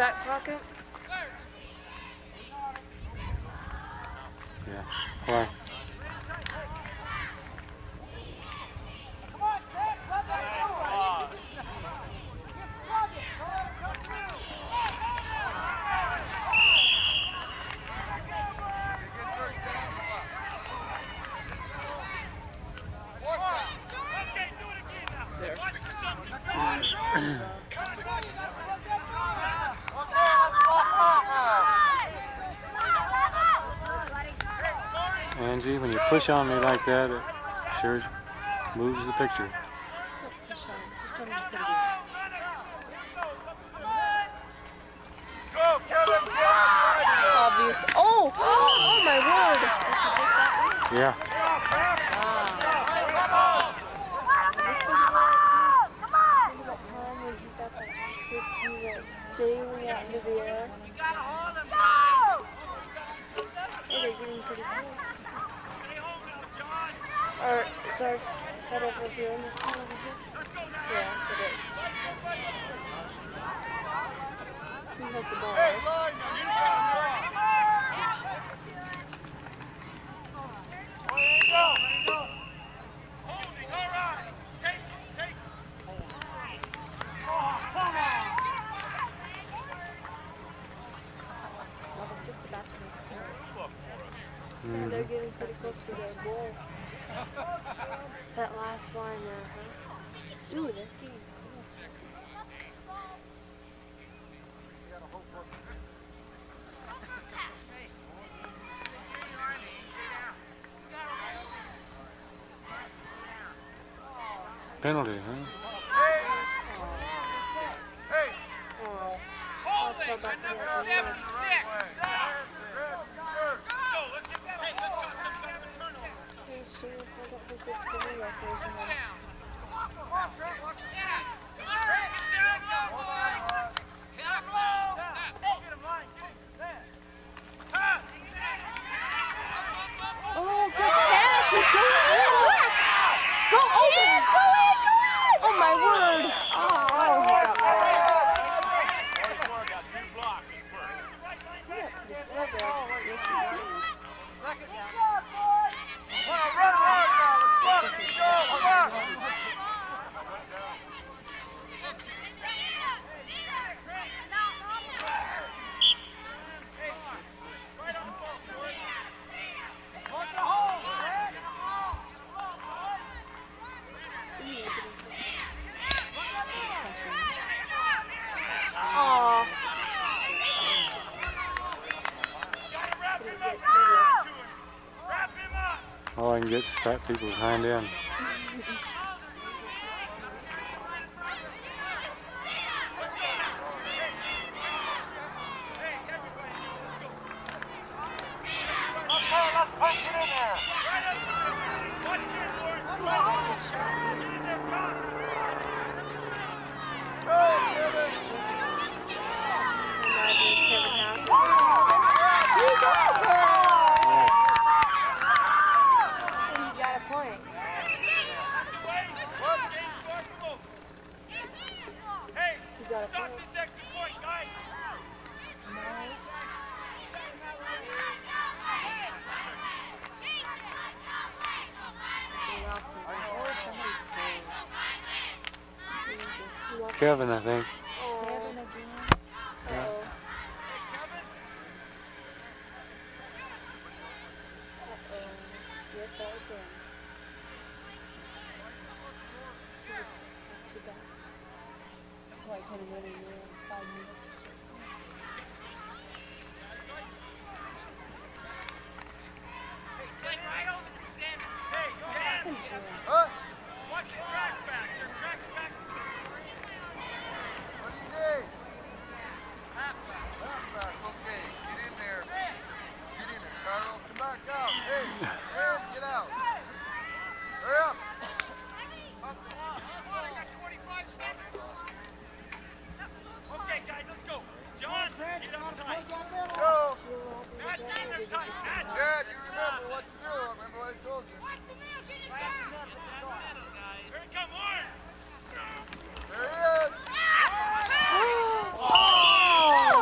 back pocket? Yeah. Why? Angie, when you push on me like that, it sure moves the picture. Push on. Just tell me to put it in. Go, Kevin! Obvious. Oh! Oh my word! Yeah. Sailing out into the air. Oh, they're getting pretty close. Or start over here and this one over here. Yeah, it is. Who has the ball? They're getting pretty close to their goal. That last line there, huh? Ooh, they're getting close. Penalty, huh? Oh, I'll throw back the other way. Let's see if I don't think they're pretty like those ones. Oh, good pass! He's going in! Go open! Oh my word! Oh, he got All I can get is fat people's hind end. Kevin, I think. Kevin again. Yeah. Yes, that was him. It's not too bad. Like had a winning in 5 minutes or something. Watch your track back. Your track's back. What do you need? Half back. Okay. Get in there. Get in there, Carlos. Come back out. Hey, get out. Hurry up. Okay, guys, let's go. John, get on tight. Go. Chad, you remember what to do. Remember what I told you. Here it comes, Warren. There he is. Oh!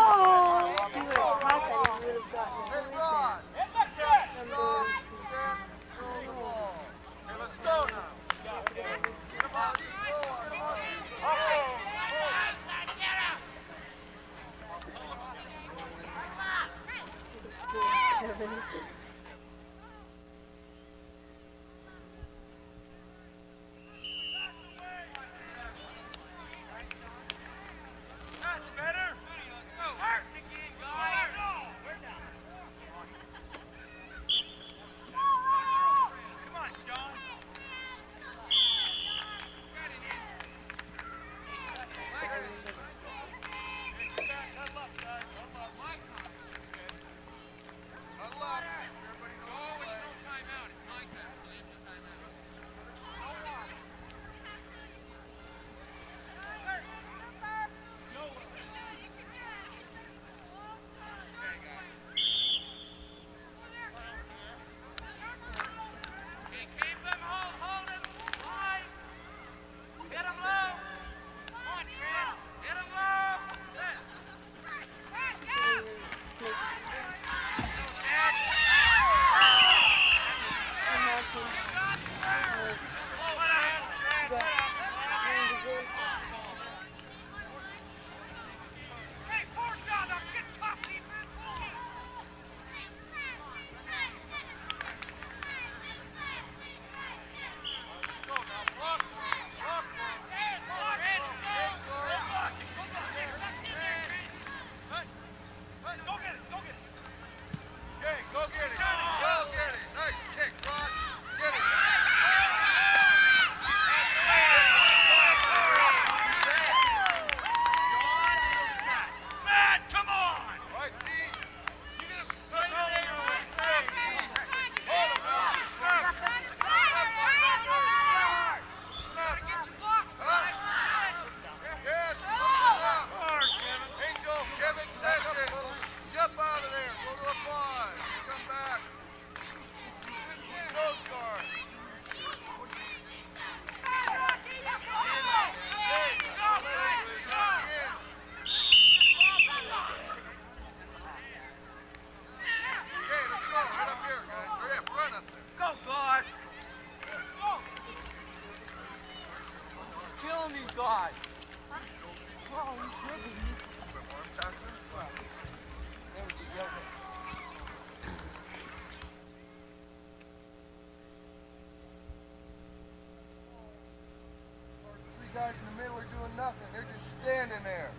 doing nothing. They're just standing there.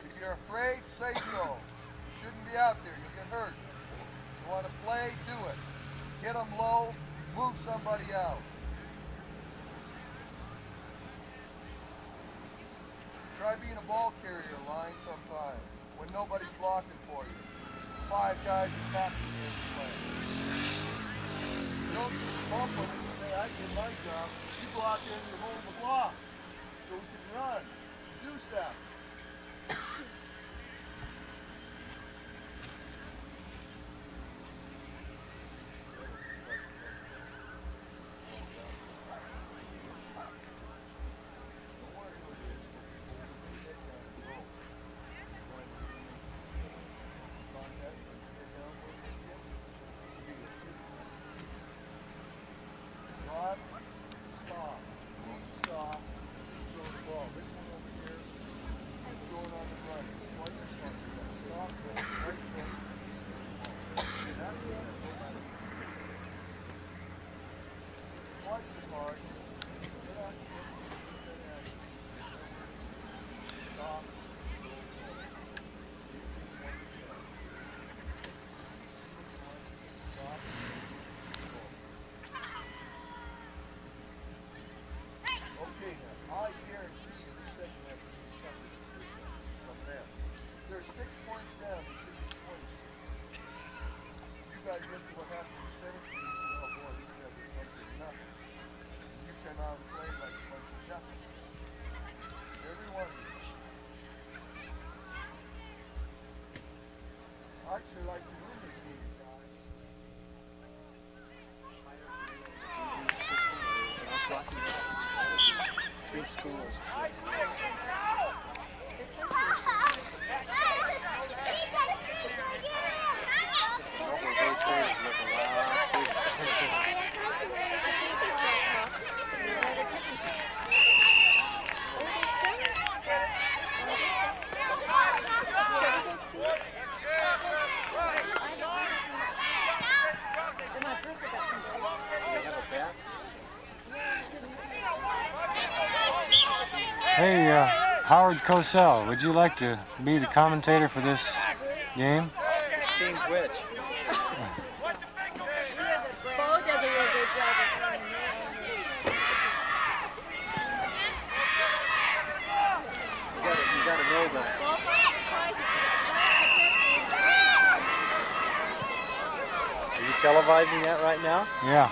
If you're afraid, say so. You shouldn't be out there. You'll get hurt. You want to play, do it. Hit them low, move somebody out. Try being a ball carrier line sometime when nobody's blocking for you. 5 guys are tapping you every play. You don't just bump them and say, I did my job. You go out there and you hold the block so we can run. Do stuff. Schools. Hey, Howard Cosell, would you like to be the commentator for this game? Which team's which? Bo does a real good job of running. You gotta know that. Are you televising that right now? Yeah.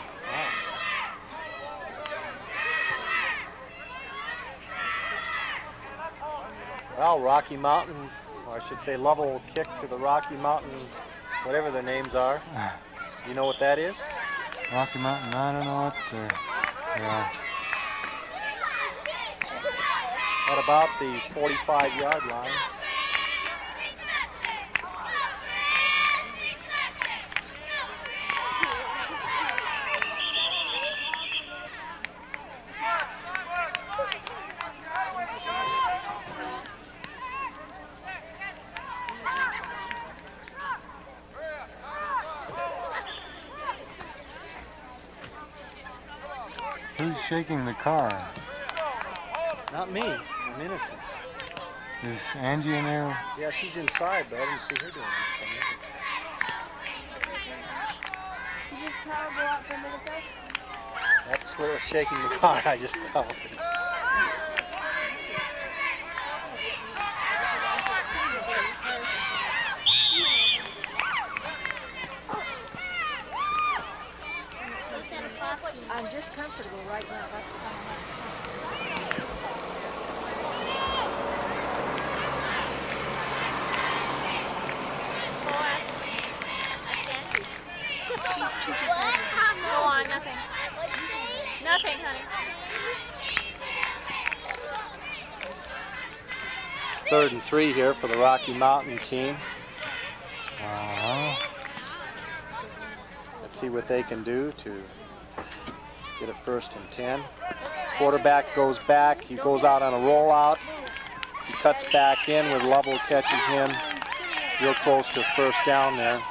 Well, Rocky Mountain, or I should say Lovell kick to the Rocky Mountain, whatever their names are. You know what that is? Rocky Mountain, I don't know what yeah. At about the 45-yard line. Who's shaking the car? Not me. I'm innocent. Is Angie in there? Yeah, she's inside, but I didn't see her doing anything. You just try to go out for a minute there? That's where was shaking the car. I just felt it. I'm just comfortable right now. Go on, nothing. Nothing, honey. It's 3rd and 3 here for the Rocky Mountain team. Let's see what they can do to get it 1st and 10. Quarterback goes back. He goes out on a rollout. He cuts back in with Lovell catches him real close to 1st down there.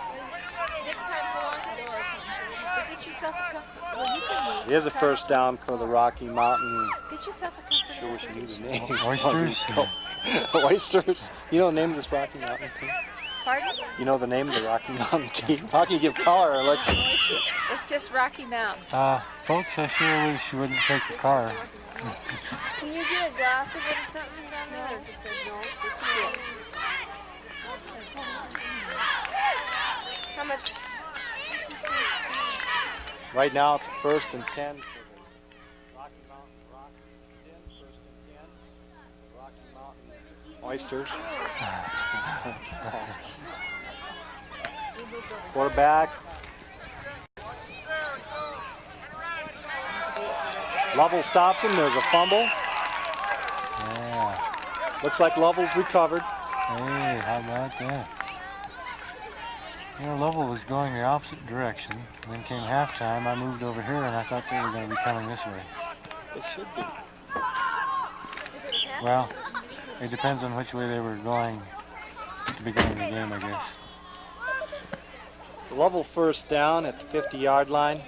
It is a 1st down for the Rocky Mountain Get yourself a comfortable Sure wish you knew the names. Oysters? Oysters. You know the name of this Rocky Mountain team? Pardon? You know the name of the Rocky Mountain team? How can you give color or let you? It's just Rocky Mountain. Folks, I sure wish you wouldn't shake the car. Can you get a glass of it or something down there? Or just a no? How much? Right now it's first and 10 for the Rocky Mountain Rockies. First and 10. The Rocky Mountain Oysters. Quarterback. Lovell stops him. There's a fumble. Yeah. Looks like Lovell's recovered. Hey, how about that? You know, Lovell was going the opposite direction. Then came halftime. I moved over here, and I thought they were going to be coming this way. They should be. Well, it depends on which way they were going at the beginning of the game, I guess. So Lovell first down at the 50-yard line.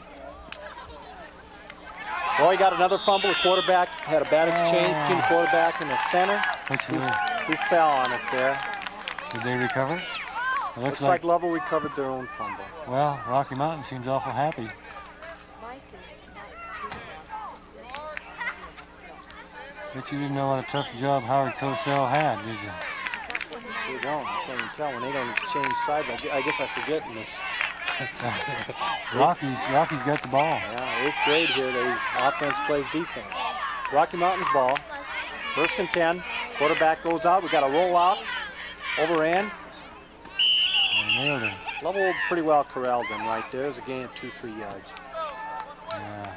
Well, he got another fumble. The quarterback had a bad exchange between the quarterback and the center, who fell on it there. Did they recover? It Looks like Lovell recovered their own fumble. Well, Rocky Mountain seems awful happy. Bet you didn't know what a tough job Howard Cosell had, did you? Sure don't. I can't even tell when they don't change sides. I guess I forget in this. Rocky's got the ball. Yeah, 8th grade here. Offense plays defense. Rocky Mountain's ball. First and 10. Quarterback goes out. We got a rollout. Overran. Nailed him. Lovell pretty well corralled him right there. There's a gain of 2-3 yards. Yeah.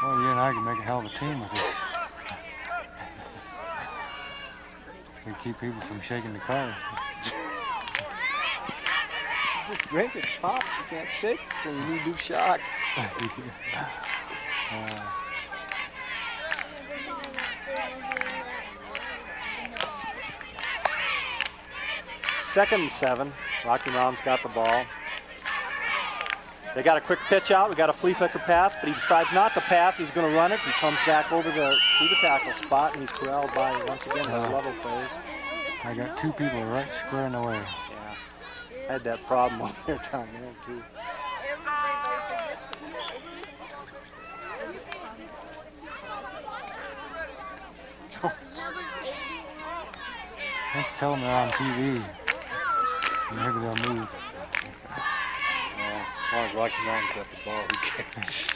Well, you and I can make a hell of a team with this. We keep people from shaking the car. Just drink it, pops. You can't shake, so you need new shocks. Second and 7. Rocky Mountain's got the ball. They got a quick pitch out. We got a flea flicker pass, but he decides not to pass. He's going to run it. He comes back over through the tackle spot, and he's corralled by, once again, his Lovell plays. I got two people right square in the way. Yeah. I had that problem over here down there, too. Let's tell them they're on TV. Maybe they'll move. As long as Rocky Mountain's got the ball, who cares?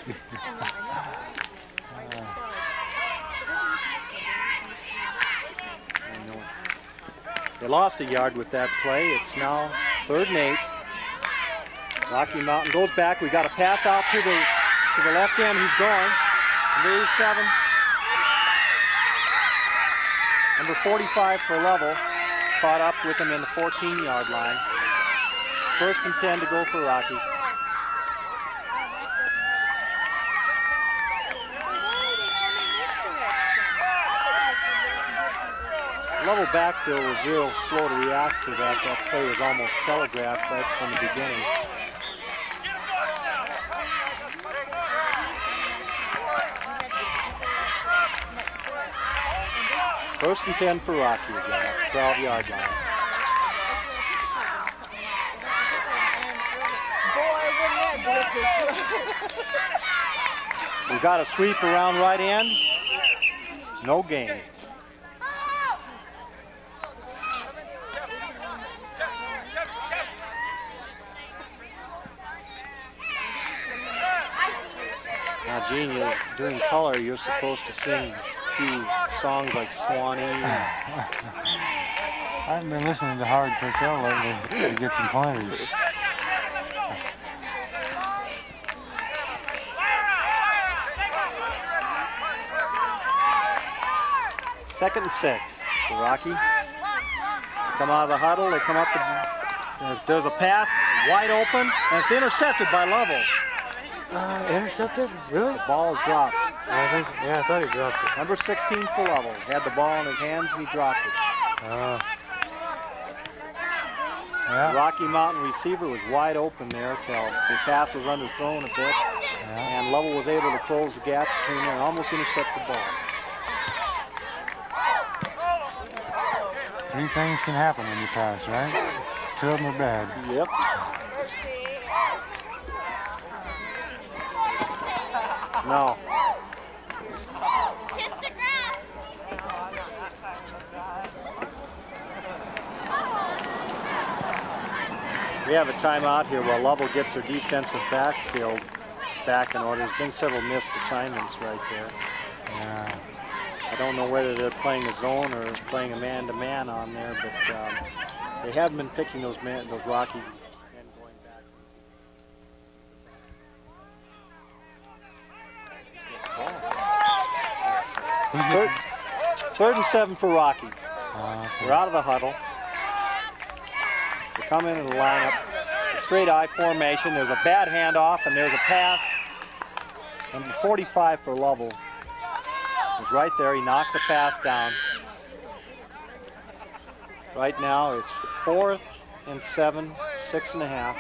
They lost a yard with that play. It's now 3rd and 8. Rocky Mountain goes back. We got a pass out to the left end. He's going. Number 7. Number 45 for Lovell. Caught up with him in the 14-yard line. First and 10 to go for Rocky. Lovell backfield was real slow to react to that. That play was almost telegraphed right from the beginning. First and 10 for Rocky again, 12-yard line. We got a sweep around right end. No gain. Now, Gene, you're doing color. You're supposed to sing a few songs like Swanee. I've been listening to Howard Cosell lately to get some pointers. Second and 6 for Rocky. They come out of the huddle. They come up. There's a pass wide open, and it's intercepted by Lovell. Intercepted? Really? The ball is dropped. I thought he dropped it. Number 16 for Lovell. He had the ball in his hands and he dropped it. Yeah. The Rocky Mountain receiver was wide open there till the pass was underthrown a bit. Lovell was able to close the gap between them and almost intercept the ball. 3 things can happen when you pass, right? 2 of them are bad. Yep. No. We have a timeout here while Lovell gets their defensive backfield back in order. There's been several missed assignments right there. Yeah. I don't know whether they're playing a zone or playing a man-to-man on there, but they haven't been picking those Rocky men going back. Third and 7 for Rocky. Okay. We're out of the huddle. They come in and line up. A straight eye formation. There's a bad handoff and there's a pass. Number 45 for Lovell is right there. He knocked the pass down. Right now it's 4th and 7, 6.5.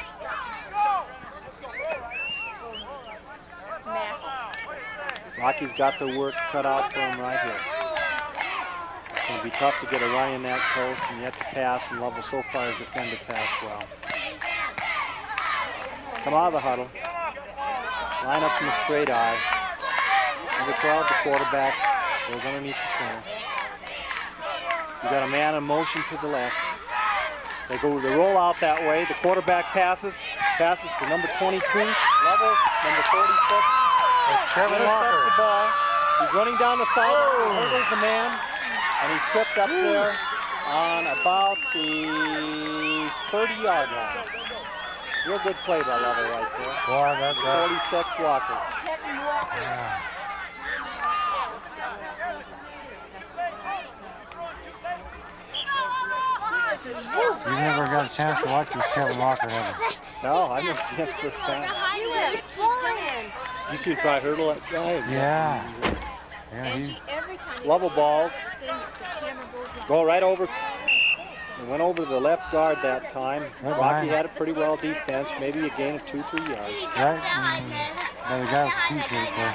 Rocky's got their work cut out for him right here. It's going to be tough to get a run in that coast and yet to pass, and Lovell so far has defended pass well. Come out of the huddle. Line up in the straight eye. Number 12, the quarterback, goes underneath the center. You got a man in motion to the left. They roll out that way. The quarterback passes to number 22, Lovell, number 46. That's Kevin Intercepts Walker. the ball. He's running down the sideline. He hurdles a man, and he's tripped up there on about the 30-yard line. Real good play by Lovell right there. Boy, that's 46 Walker. Yeah. You never got a chance to watch this Kevin Walker, have you? No, I've never seen it first time. Did you see him try to hurdle that guy? Yeah. Yeah, he, Lovell balls. Go right over. It went over to the left guard that time. Right Rocky behind. had it pretty well defensed. Maybe a gain of 2-3 yards. right by the guy with the t-shirt there.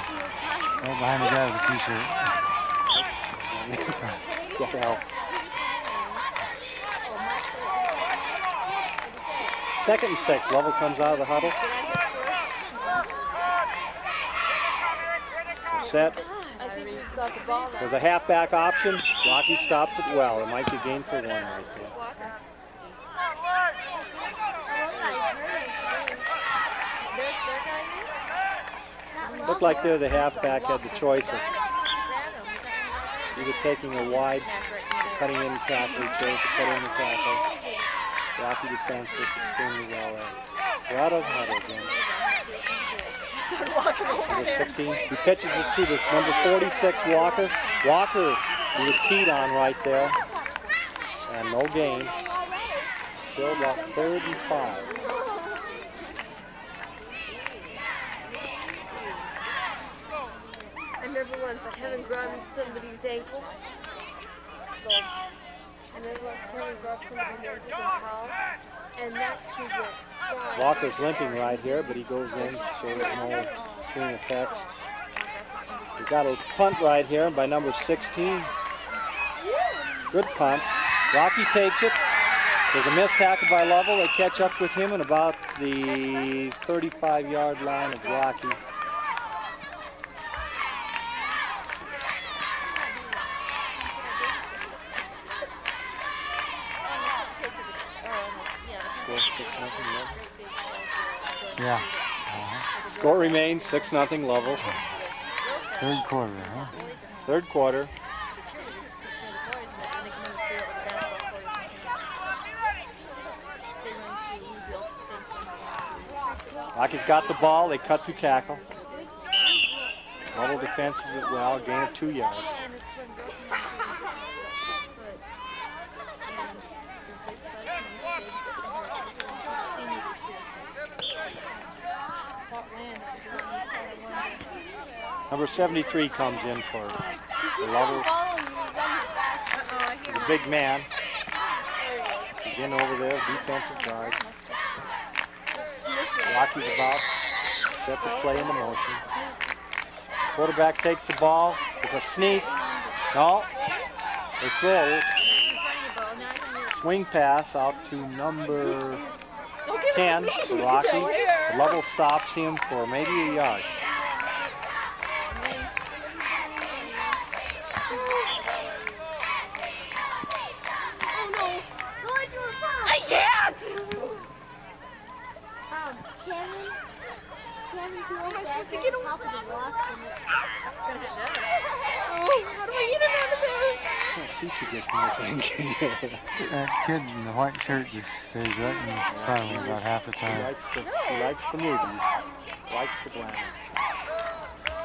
Right behind the guy with the t-shirt. That helps. 2nd and 6. Lovell comes out of the huddle. They're set. There's a halfback option. Rocky stops it well. It might be gain for 1 right there. Looked like there the halfback had the choice of either taking a wide, cutting in the tackle. He chose to cut in the tackle. Rocky defense did extremely well there. We're out of the huddle again. Number 16. He pitches it to the number 46 Walker. Walker, he was keyed on right there. And no gain. Still got 3rd and 5. I remember once Kevin grabbed somebody's ankles. I remember once Kevin grabbed somebody's ankles and fouled, and that kid went flying. Walker's limping right here, but he goes in, so there's no string effects. We got a punt right here by number 16. Good punt. Rocky takes it. There's a missed tackle by Lovell. They catch up with him at about the 35-yard line of Rocky. Score 6-0 Lovell. yeah. Score remains 6-0 Lovell. 3rd quarter, huh? 3rd quarter. Rocky's got the ball. They cut through tackle. Lovell defenses it well. Gain of 2 yards. Number 73 comes in for Lovell. He's a big man. He's in over there, defensive guard. Rocky's about set the play into motion. Quarterback takes the ball. It's a sneak. No. They throw. Swing pass out to number 10 to Rocky. Lovell stops him for maybe a yard. Kevin, how am I supposed to get him off of the rock? How do I get him out of there? I can't see too good from this thing. That kid in the white shirt just stays right in front of me about half the He time. likes the movies. Likes the glamour.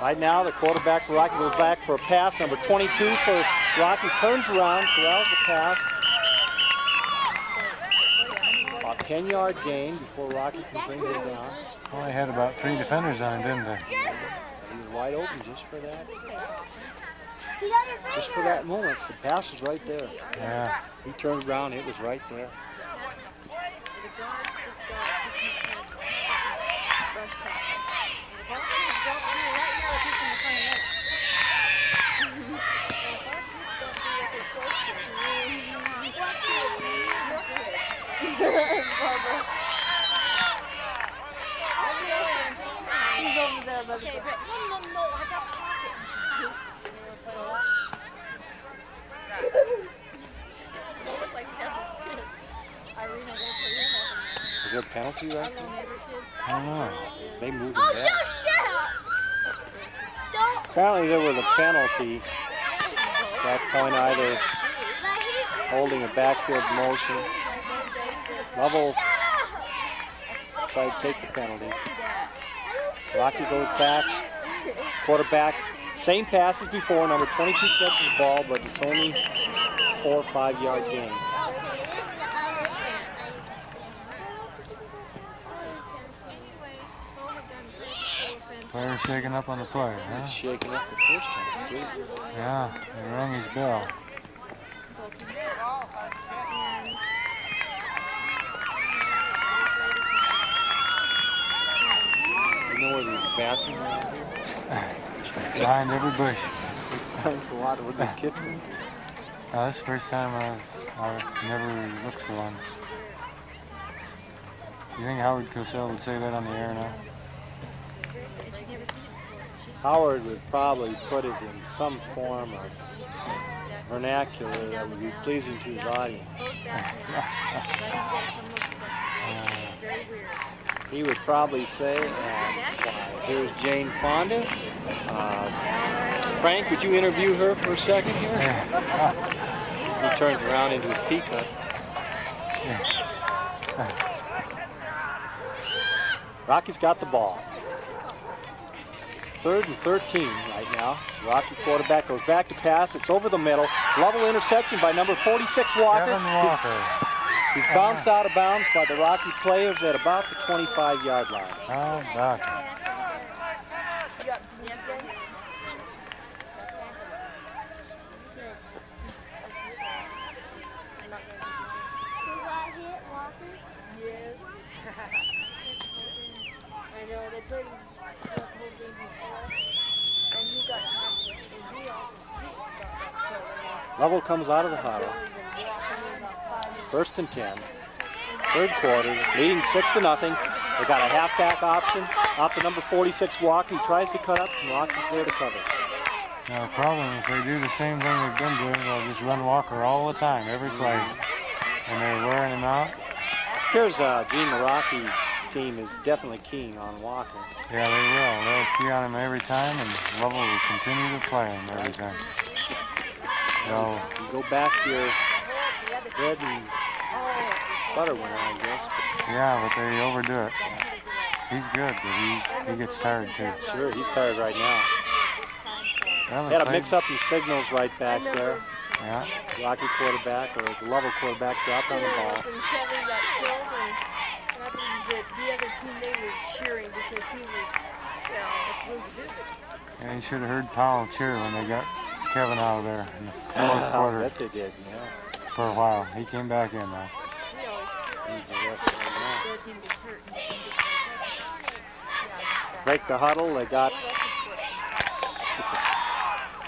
Right now, the quarterback for Rocky goes back for a pass. Number 22 for Rocky turns around, corrals the pass. About 10-yard gain before Rocky can bring him down. Well, they had about 3 defenders on him, didn't they? He was wide open just for that. Just for that moment. The pass was right there. Yeah. He turned around, it was right there. He's over there, but Okay, but no, I got a pocket. Look like several kids. Irene, I gotta put him over. Is there a penalty right Our there? little neighbor kids. I don't know. They moved him oh, back. shut up! Don't. Apparently there was a penalty at that point, either holding a backfield motion. Lovell decided to take the penalty. Rocky goes back. Quarterback, same pass as before. Number 22 catches the ball, but it's only 4 or 5 yard gain. Player shaking up on the play, huh? It's shaking up the first time, too. Yeah, they rang his bell. You know where there's a bathroom around here? Behind every bush. It's time to water with these kids. This is the first time I've never looked for one. You think Howard Cosell would say that on the air now? Howard would probably put it in some form of vernacular that would be pleasing to his audience. He would probably say, here's Jane Fonda. Frank, would you interview her for a second here? He turns around into his pea cut. Rocky's got the ball. It's 3rd and 13 right now. Rocky quarterback goes back to pass. It's over the middle. Lovell interception by number 46 Walker. Kevin Walker. He's bounced out of bounds by the Rocky players at about the 25-yard line. How about it? I know, they played the whole game before, and he got tackled, and he got killed. Lovell comes out of the huddle. 1st and 10. 3rd quarter, leading 6-0. They got a halfback option out to number 46 Walker. He tries to cut up, and Rocky's there to cover. Now, the problem is they do the same thing they've been doing. They'll just run Walker all the time, every play. And they're wearing him out. Here's Gene, the Rocky team is definitely keen on Walker. Yeah, they will. They'll key on him every time, and Lovell will continue to play him every time. So, You go back to your bread and butter winner, I guess. yeah, but they overdo it. He's good, but he gets tired too. Sure, he's tired right now. Well, They had a mix-up in signals right back there. Yeah. Rocky quarterback or the Lovell quarterback dropped on the ball. And Kevin got killed, and what happened is that the other team, they were cheering because he was, that's supposed to do it. Yeah, you should have heard Powell cheer when they got Kevin out of there in the 4th I quarter bet they did, yeah. for a while. He came back in though. We always cheer. He's the rest right now. The other team gets hurt, and he gets hurt. Yeah, break the huddle. They got it's a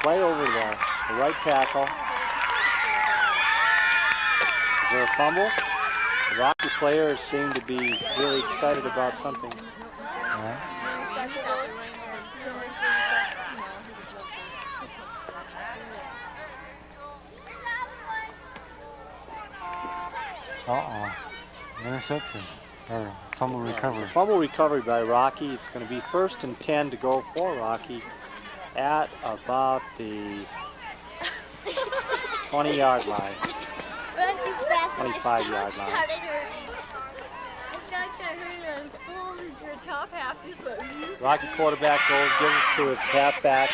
play over the right tackle. Is there a fumble? The Rocky players seem to be really excited about something. Yeah. Uh-oh. Interception. Or fumble recovery. It's a fumble recovery by Rocky. It's going to be 1st and 10 to go for Rocky at about the 20-yard line. 25-yard line. Your top half is what you. Rocky quarterback goes, gives it to his halfback,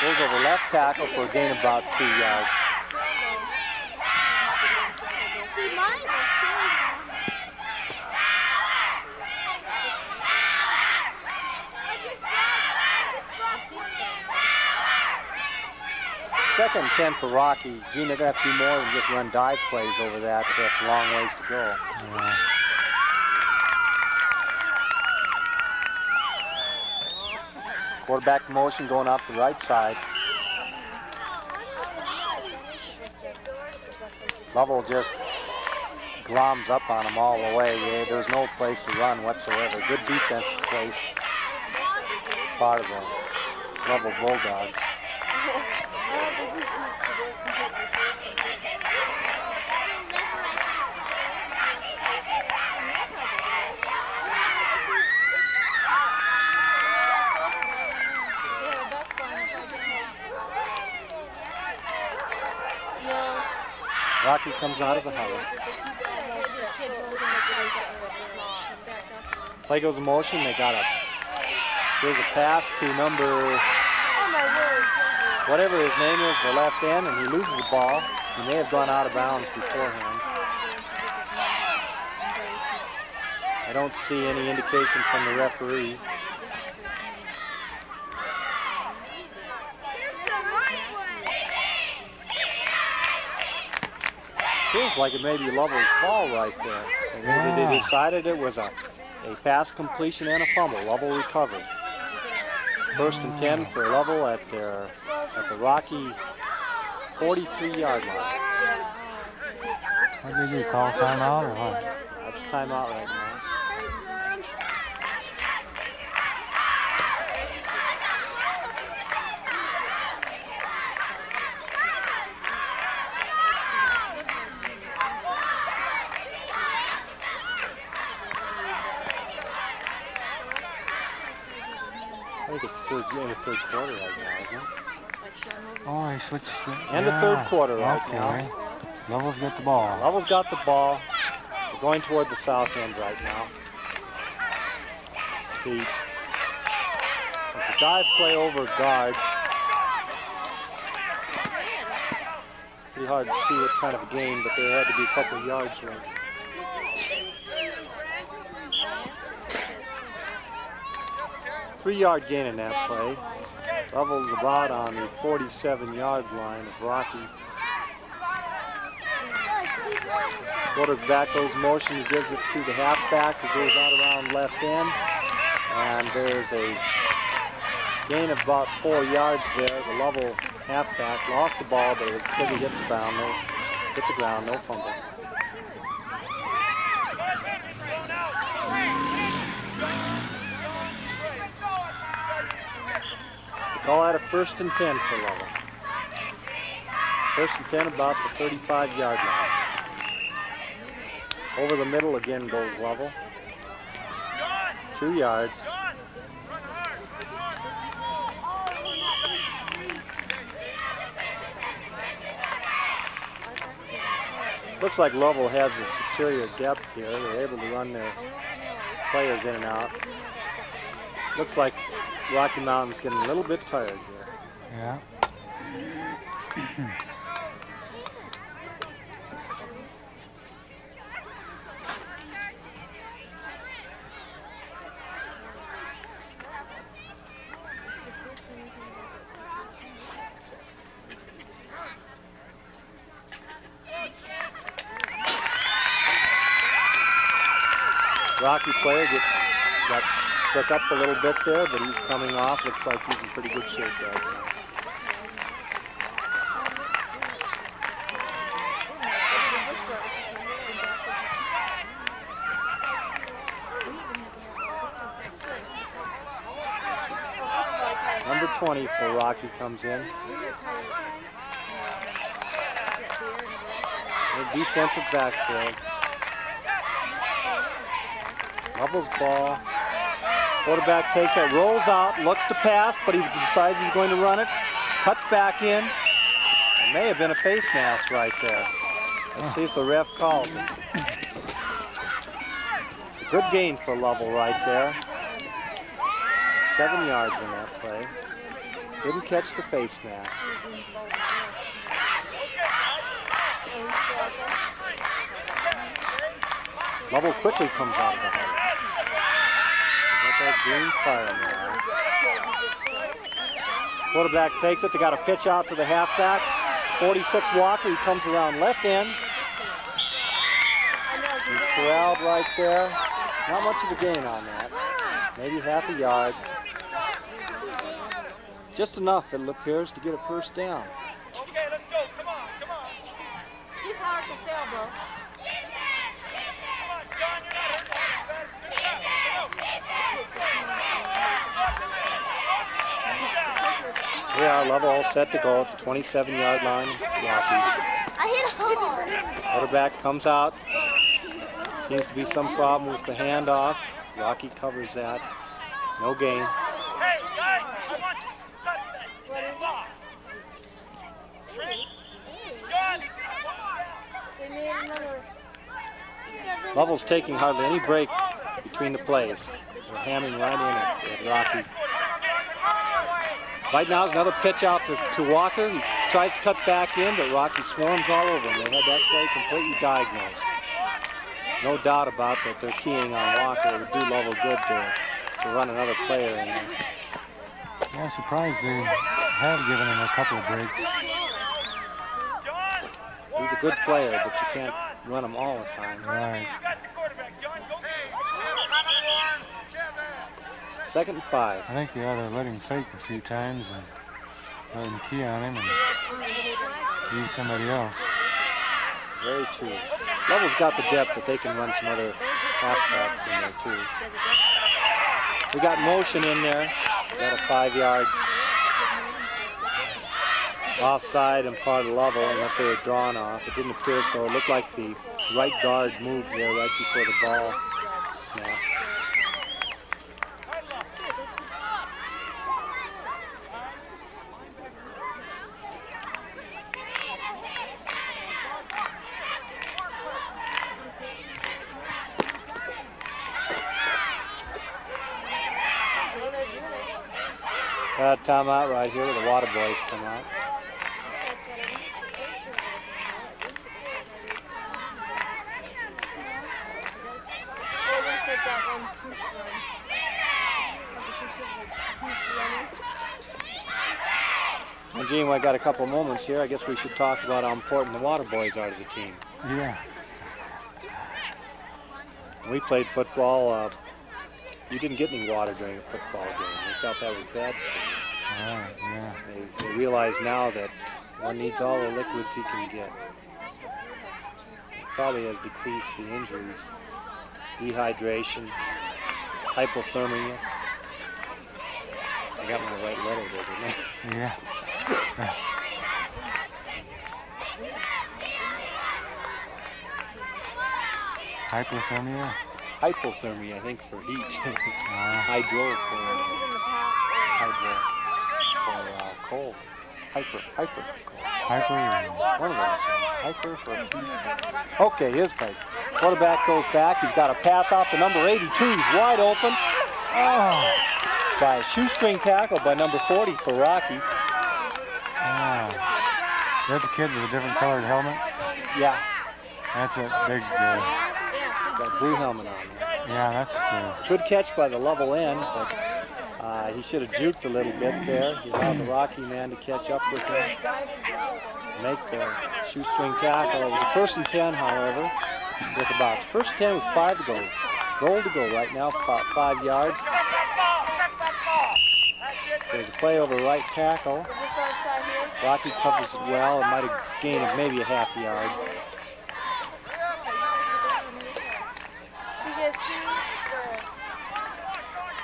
goes over left tackle for a gain of about 2 yards. Second and 10 for Rocky. Gene, they're going to have to do more than just run dive plays over that. That's a long ways to go. Yeah. Quarterback motion going up the right side. Lovell just gloms up on him all the way. Yeah, there's no place to run whatsoever. Good defensive place. Part of the Lovell Bulldogs. Rocky comes out of the huddle. Play goes in motion. They got a. There's a pass to number. Whatever his name is, the left end, and he loses the ball. He may have gone out of bounds beforehand. I don't see any indication from the referee. Feels like it may be Lovell's ball right there. And maybe they decided it was a pass completion and a fumble. Lovell recovered. 1st and 10 for Lovell at the Rocky 43-yard line. What did you call timeout or what? That's timeout right now. I think it's in the third quarter right now, isn't it? Oh, he switched. And the third quarter right now. Lovell's got the ball. Lovell's got the ball. We're going toward the south end right now. It's a dive play over guard. Pretty hard to see what kind of a gain, but there had to be a couple of yards right. Three-yard gain in that play. Lovell's about on the 47-yard line of Rocky. Quarterback goes motion, he gives it to the halfback, who goes out around left end. And there's a gain of about 4 yards there. The Lovell halfback lost the ball, but it couldn't hit the ground, no fumble. Call that a 1st and 10 for Lovell. 1st and 10 about the 35-yard line. Over the middle again goes Lovell. 2 yards. Looks like Lovell has a superior depth here. They're able to run their players in and out. Looks like Rocky Mountain's getting a little bit tired here. Yeah. Rocky player got shook up a little bit there, but he's coming off. Looks like he's in pretty good shape right now. Number 20 for Rocky comes in. The defensive backfield. Lovell's ball. Quarterback takes it, rolls out, looks to pass, but he decides he's going to run it. Cuts back in. It may have been a face mask right there. Let's see if the ref calls it. It's a good gain for Lovell right there. 7 yards in that play. Didn't catch the face mask. Lovell quickly comes out of the huddle. Got that green fire now. Quarterback takes it. They got a pitch out to the halfback. 46 Walker. He comes around left end. He's corralled right there. Not much of a gain on that. Maybe half a yard. Just enough, it appears, to get a first down. Okay, let's go. Come on, come on. He's hard to sell, bro. Come on, John, you're not hurting. We are Lovell all set to go at the 27-yard line. Rockies. I hit home. Quarterback comes out. Seems to be some problem with the handoff. Rocky covers that. No gain. Hey, guys, I want you to touch that. What is Trent, John, They made another. Lovell's taking hardly any break between the plays. They're hammering right in at Rocky. Right now is another pitch out to Walker. He tries to cut back in, but Rocky swarms all over him. They had that play completely diagnosed. No doubt about that they're keying on Walker. It would do Lovell good to run another player in there. Yeah, surprised they have given him a couple of breaks. He's a good player, but you can't run him all the time. Right. Second and 5. I think they ought to let him fake a few times and let him key on him and use somebody else. Very true. Lovell's got the depth that they can run some other halfbacks in there too. We got motion in there. We got a 5-yard offside and part of Lovell, unless they were drawn off. It didn't appear so. It looked like the right guard moved there right before the ball snapped. Got a timeout right here where the Water Boys come out. And Gene, I got a couple moments here. I guess we should talk about how important the Water Boys are to the team. Yeah. When we played football, you didn't get any water during a football game. They felt that was bad for you. Right, yeah. They realize now that one needs all the liquids he can get. It probably has decreased the injuries, dehydration, hypothermia. I got my right letter there, didn't I? Yeah. Hypothermia? Hypothermia, I think, for heat. Hydro for cold. Hyper for cold. Hyper? One of those. Hyper for heat. Okay, here's Peg. Quarterback goes back. He's got a pass out to number 82. He's wide open. Oh! By a shoestring tackle by number 40 for Rocky. Oh. Is that the kid with a different colored helmet? Yeah, That's a big, got a blue helmet on. yeah, that's the, Good catch by the Lovell end, but he should have juked a little bit there. He allowed the Rocky man to catch up with him, make the shoestring tackle. It was a 1st and 10, however, with about 1st and 10 was 5 to go. Goal to go right now, about 5 yards. There's a play over right tackle. Is this our side here? Rocky covers it well. It might have gained maybe a half yard. You guys see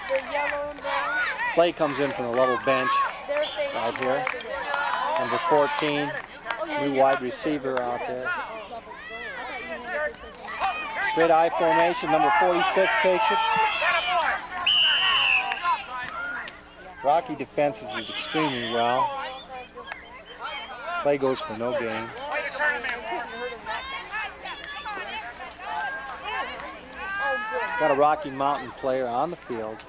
the yellow and brown? Play comes in from the Lovell bench Their face out here. everywhere. Number 14, new wide receiver out there. Straight eye formation, number 46 takes it. Rocky defenses it extremely well. Play goes for no gain. Got a Rocky Mountain player on the field.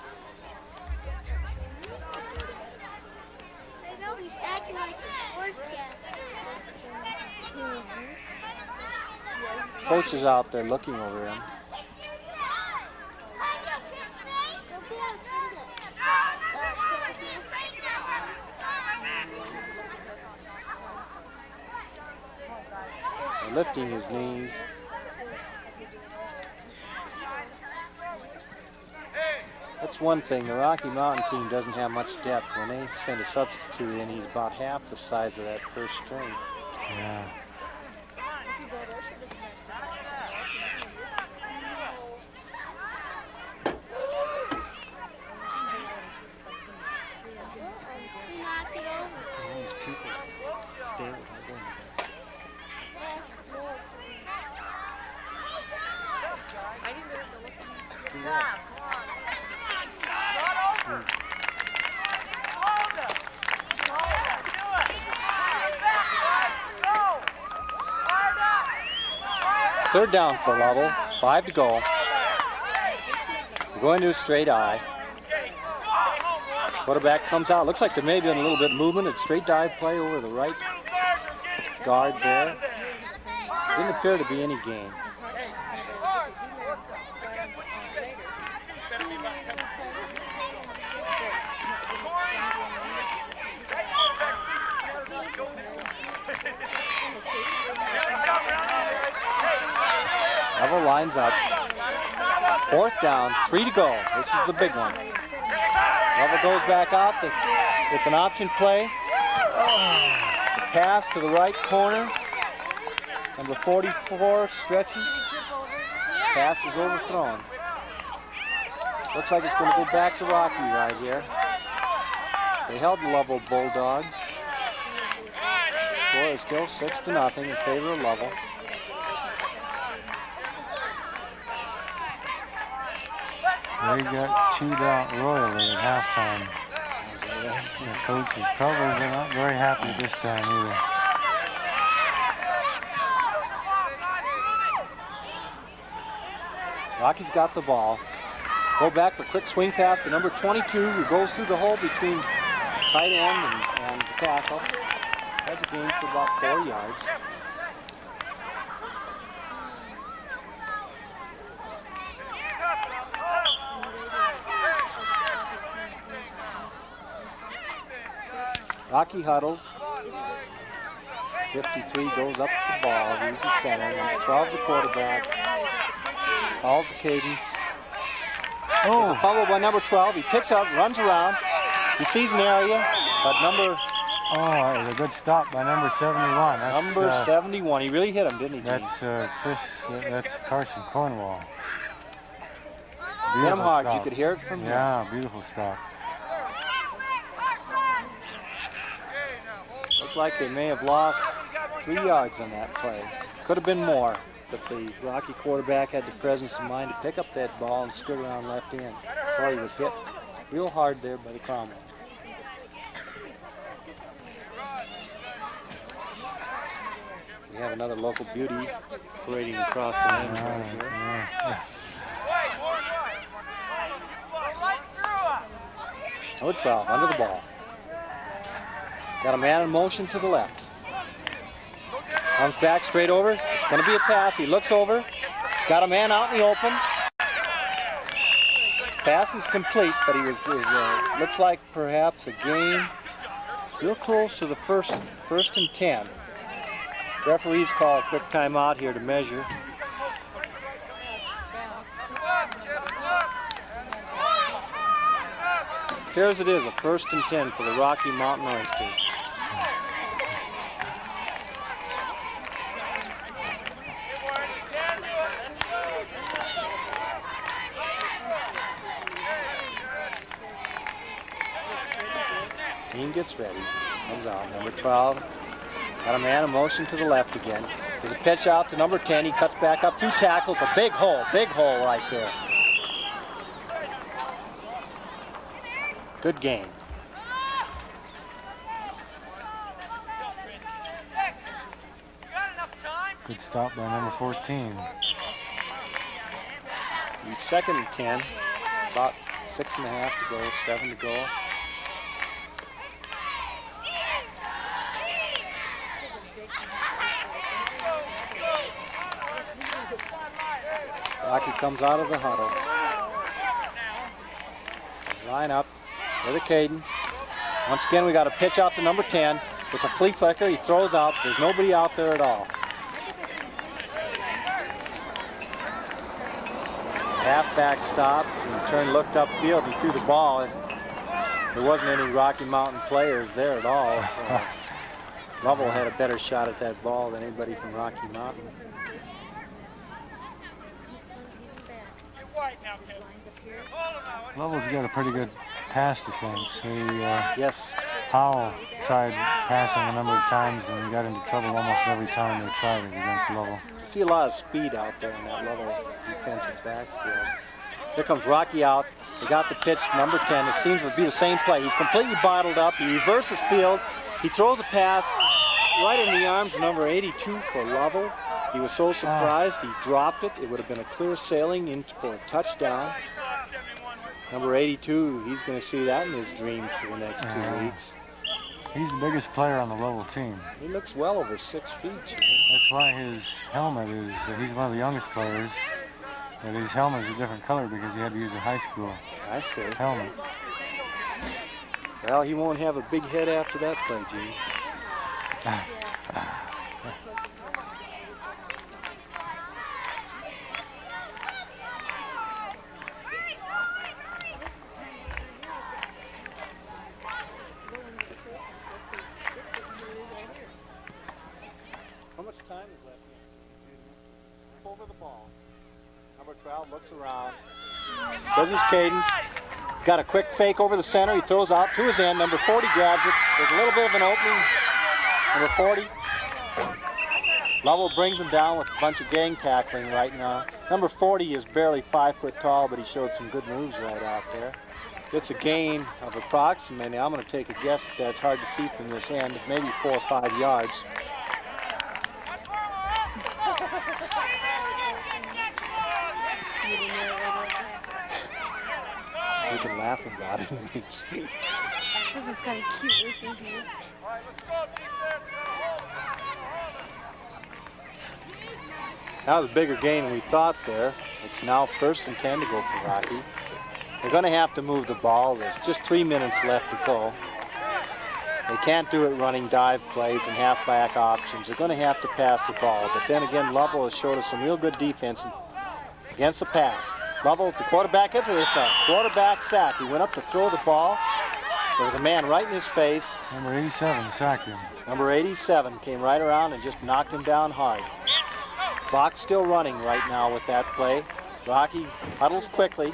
Coach is out there looking over him. Lifting his knees. That's one thing, the Rocky Mountain team doesn't have much depth. When they send a substitute in, he's about half the size of that first string. Yeah. These people stay with them. Third down for Lovell, 5 to go. We're going to a straight eye. Quarterback comes out. Looks like there may be a little bit of movement. A straight dive play over the right guard there. Didn't appear to be any gain. Lovell lines up. 4th down, 3 to go. This is the big one. Lovell goes back out. It's an option play. The pass to the right corner. Number 44 stretches. Pass is overthrown. Looks like it's going to go back to Rocky right here. They held the Lovell Bulldogs. Score is still 6-0 in favor of Lovell. They got chewed out royally at halftime. The coach is probably not very happy this time either. Rocky's got the ball. Go back for quick swing pass to number 22, who goes through the hole between tight end and the tackle. Has a gain for about 4 yards. Rocky huddles. 53 goes up to the ball. He's the center. Number 12, the quarterback. Calls the cadence. Oh, fumble by number 12. He picks up, runs around. He sees an area, but number... Oh, that was a good stop by number 71. That's, number 71. He really hit him, didn't he, Gene? That's Carson Cornwall. Hit him hard. Stop. You could hear it from here. Yeah, beautiful stop. Looked like they may have lost 3 yards on that play. Could have been more, but the Rocky quarterback had the presence of mind to pick up that ball and skirt around left end before he was hit real hard there by the Cromwell. We have another local beauty parading across the lanes right here. Yeah. Number 12, under the ball. Got a man in motion to the left. Comes back straight over. It's going to be a pass. He looks over. Got a man out in the open. Pass is complete, but he was looks like perhaps a gain real close to the first and 10. Referees call a quick timeout here to measure. Appears it is a 1st and 10 for the Rocky Mountain Oysters. Dean gets ready, comes out, number 12. Got a man in motion to the left again. There's a pitch out to number 10. He cuts back up 2 tackles. A big hole right there. Good game. Good stop by number 14. He's 2nd and 10. About 6.5 to go, 7 to go. Rocky comes out of the huddle. Line up with a cadence. Once again, we got a pitch out to number 10. It's a flea flicker. He throws out. There's nobody out there at all. Halfback stopped and turned, looked upfield. He threw the ball. There wasn't any Rocky Mountain players there at all. So Lovell had a better shot at that ball than anybody from Rocky Mountain. Lovell's got a pretty good pass defense. Yes. Powell tried passing a number of times and got into trouble almost every time they tried it against Lovell. You see a lot of speed out there in that Lovell defensive backfield. Here comes Rocky out. He got the pitch to number 10. It seems to be the same play. He's completely bottled up. He reverses field. He throws a pass right in the arms of number 82 for Lovell. He was so surprised he dropped it. It would have been a clear sailing in for a touchdown. Number 82, he's going to see that in his dreams for the next 2 weeks. He's the biggest player on the Lovell team. He looks well over 6 feet, Jimmy. That's why his helmet is, he's one of the youngest players, but his helmet is a different color because he had to use a high school helmet. Well, he won't have a big head after that play, Gene. How much time is left? Over the ball. Number 12 looks around. Says his cadence. Got a quick fake over the center. He throws out to his end. Number 40 grabs it. There's a little bit of an opening. Number 40. Lovell brings him down with a bunch of gang tackling right now. Number 40 is barely 5 foot tall, but he showed some good moves right out there. It's a gain of approximately, I'm going to take a guess that that's hard to see from this end, maybe 4 or 5 yards. We can laugh about it. This is kind of cute listening to you. That was a bigger gain than we thought there. It's now 1st and 10 to go for Rocky. They're going to have to move the ball. There's just 3 minutes left to go. They can't do it running dive plays and halfback options. They're going to have to pass the ball. But then again, Lovell has showed us some real good defense against the pass. Lovell, the quarterback, it's a quarterback sack. He went up to throw the ball. There was a man right in his face. Number 87 sacked him. Number 87 came right around and just knocked him down hard. Clock's still running right now with that play. Rocky huddles quickly.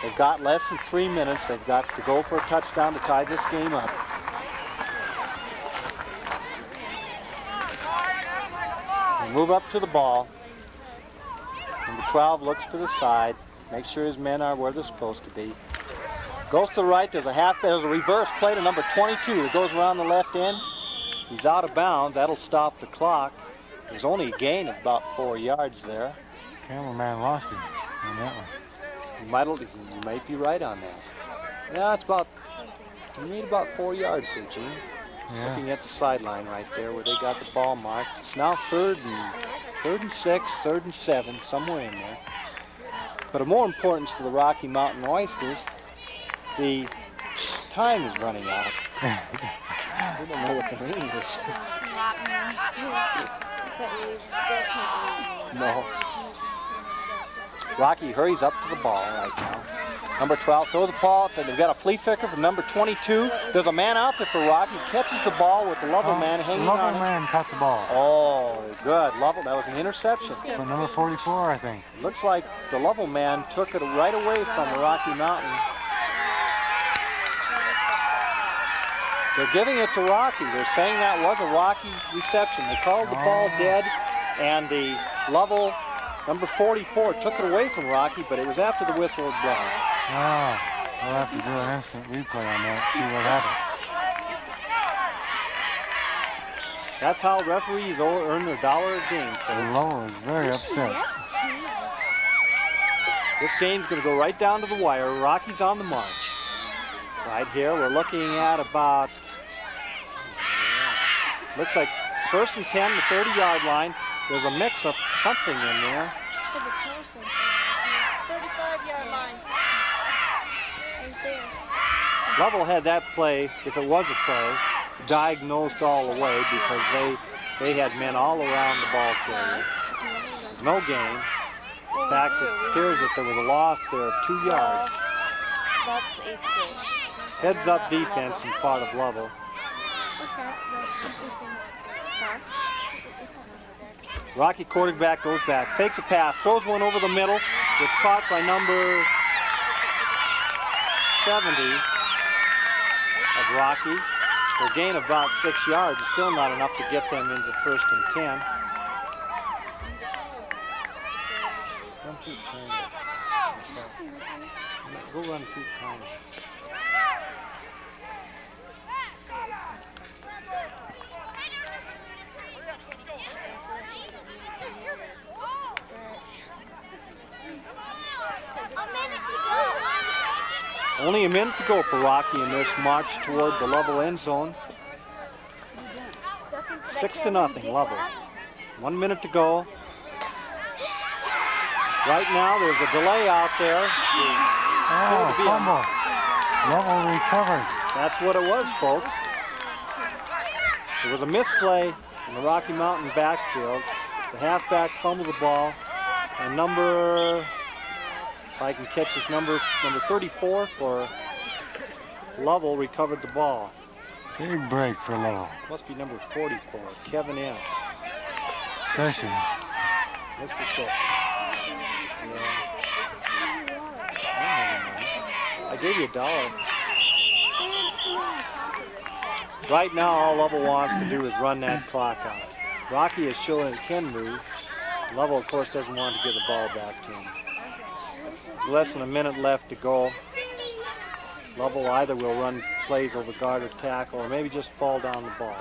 They've got less than 3 minutes. They've got to go for a touchdown to tie this game up. They move up to the ball. Number 12 looks to the side, makes sure his men are where they're supposed to be. Goes to the right, there's a reverse play to number 22 that goes around the left end. He's out of bounds, that'll stop the clock. There's only a gain of about 4 yards there. Cameraman lost him on that one. You might be right on that. Yeah, you need about 4 yards there, Gene. Yeah. Looking at the sideline right there where they got the ball marked. It's now 3rd and 6, 3rd and 7, somewhere in there. But of more importance to the Rocky Mountain Oysters, the time is running out. We don't know what the meaning is. No. Rocky hurries up to the ball right now. Number 12 throws the ball. They've got a flea flicker from number 22. There's a man out there for Rocky. Catches the ball with the Lovell man hanging on Lovell it. man caught the ball. Oh, good. Lovell, that was an interception. For number 44, I think. Looks like the Lovell man took it right away from the Rocky Mountain. They're giving it to Rocky. They're saying that was a Rocky reception. They called the ball dead, and the Lovell number 44 took it away from Rocky, but it was after the whistle had blown. Oh, we'll have to do an instant replay on that, see what happened. That's how referees earn their dollar a game, folks. Lovell is very upset. This game's going to go right down to the wire. Rocky's on the march. Right here, we're looking at about, looks like 1st and 10, the 30-yard line. There's a mix-up, something in there. 35-yard line. Lovell had that play, if it was a play, diagnosed all the way because they had men all around the ball carrier. No gain. In fact, it appears that there was a loss there of 2 yards. That's 8th grade. Heads up defense in part of Lovell. What's that? Rocky quarterback goes back, fakes a pass, throws one over the middle. It's caught by number 70 of Rocky. For a gain of about 6 yards, it's still not enough to get them into 1st and 10. Go run and see the time. Only a minute to go for Rocky in this march toward the Lovell end zone. 6-0, Lovell. 1 minute to go. Right now, there's a delay out there. Oh, fumble. Lovell recovered. That's what it was, folks. It was a misplay in the Rocky Mountain backfield. The halfback fumbled the ball, and number, if I can catch this number 34 for Lovell recovered the ball. Big break for Lovell. Must be number 44, Kevin Ince. Sessions. Mr. Sessions. Yeah. I gave you $1. Right now, all Lovell wants to do is run that clock out. Rocky is showing it can move. Lovell, of course, doesn't want to give the ball back to him. Less than a minute left to go. Lovell either will run plays over guard or tackle, or maybe just fall down the ball.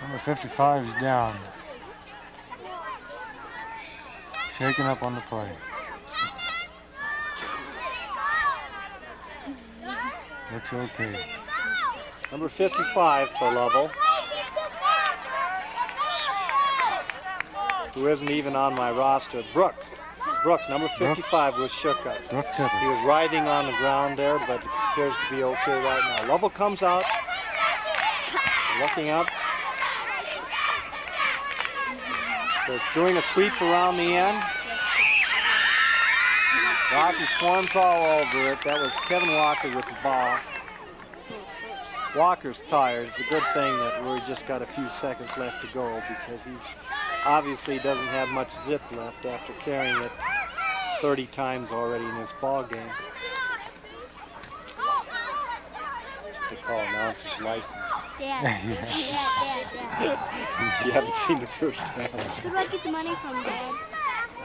Number 55 is down. Shaken up on the play. Looks okay. Number 55 for Lovell, who isn't even on my roster. Brooke, number 55, was shook up. Brooke He was writhing on the ground there, but it appears to be okay right now. Lovell comes out, looking up. They're doing a sweep around the end. Rocky swarms all over it. That was Kevin Walker with the ball. Walker's tired. It's a good thing that we just got a few seconds left to go because he's obviously doesn't have much zip left after carrying it 30 times already in this ball game. That's what they call announcer's license. Dad. Dad. You haven't seen the first match. Who do I get the money from, Dad?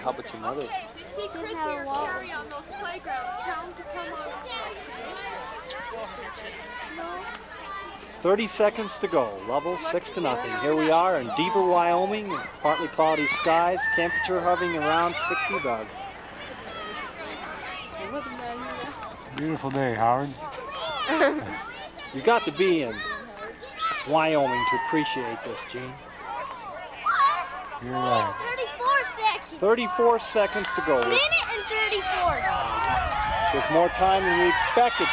How about your mother? See, Chris here carry on those playgrounds. Tell him to come on. 30 seconds to go. Lovell 6-0. Here we are in Deaver, Wyoming. Partly cloudy skies. Temperature hovering around 60 bugs. Beautiful day, Howard. You got to be in Wyoming to appreciate this, Gene. You're right. 34 seconds. 34 seconds to go. A minute and 34. There's more time than we expected.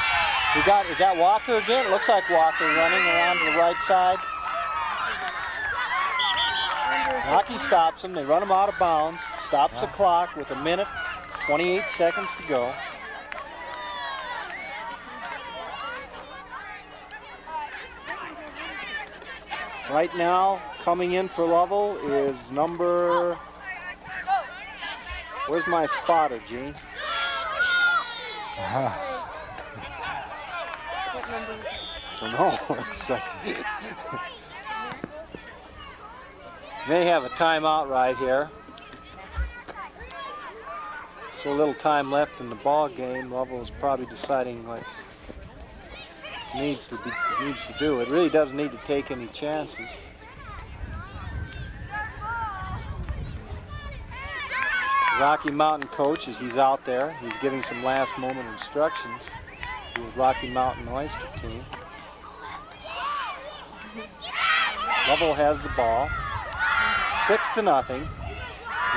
We got, is that Walker again? It looks like Walker running around to the right side. Rocky stops him. They run him out of bounds. Stops the clock with a minute, 28 seconds to go. Right now, coming in for Lovell is number... Where's my spotter, Gene? What number is it? Don't know. May have a timeout right here. So a little time left in the ball game. Lovell is probably deciding what needs to do. It really doesn't need to take any chances. Rocky Mountain coach, as he's out there, he's giving some last moment instructions to his Rocky Mountain Oyster team. Lovell has the ball. 6-0.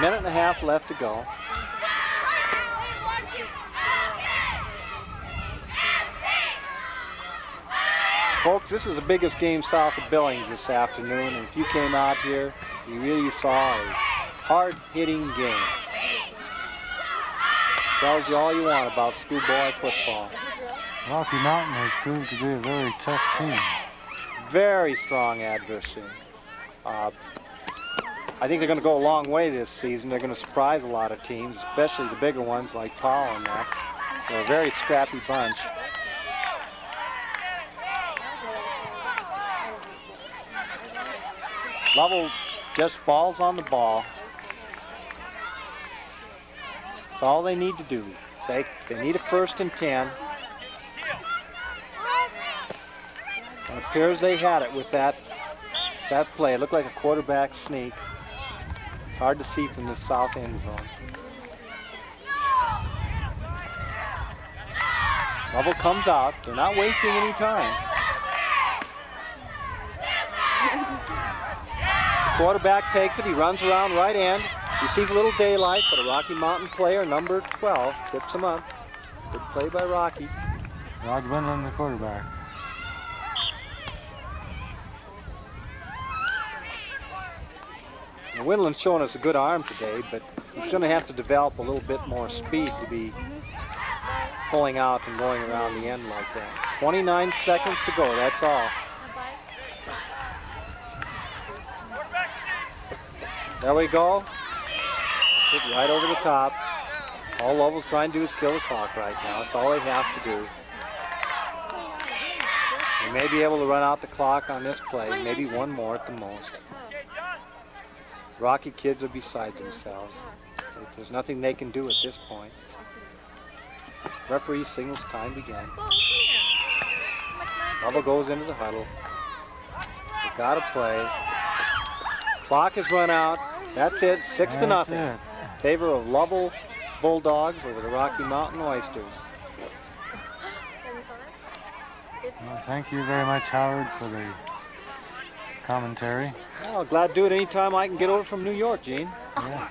Minute and a half left to go. Folks, this is the biggest game south of Billings this afternoon, and if you came out here, you really saw a hard-hitting game. Tells you all you want about schoolboy football. Rocky Mountain has proved to be a very tough team. Very strong adversary. I think they're going to go a long way this season. They're going to surprise a lot of teams, especially the bigger ones like Powell and that. They're a very scrappy bunch. Lovell just falls on the ball. That's all they need to do. They need a 1st and 10. It appears they had it with that play. It looked like a quarterback sneak. It's hard to see from the south end zone. Lovell comes out. They're not wasting any time. The quarterback takes it. He runs around right end. He sees a little daylight, but a Rocky Mountain player, number 12, trips him up. Good play by Rocky. Rod Winland, the quarterback. Now, Winland's showing us a good arm today, but he's going to have to develop a little bit more speed to be pulling out and going around the end like that. 29 seconds to go, that's all. There we go. Hit right over the top. All Lovell's trying to do is kill the clock right now. That's all they have to do. They may be able to run out the clock on this play, maybe one more at the most. Rocky kids are beside themselves. There's nothing they can do at this point. Referee signals time began. Lovell goes into the huddle. They got to play. Clock has run out. That's it, 6-0. Favor of Lovell Bulldogs over the Rocky Mountain Oysters. Well, thank you very much, Howard, for the commentary. Oh, glad to do it anytime I can get over from New York, Gene. Yeah.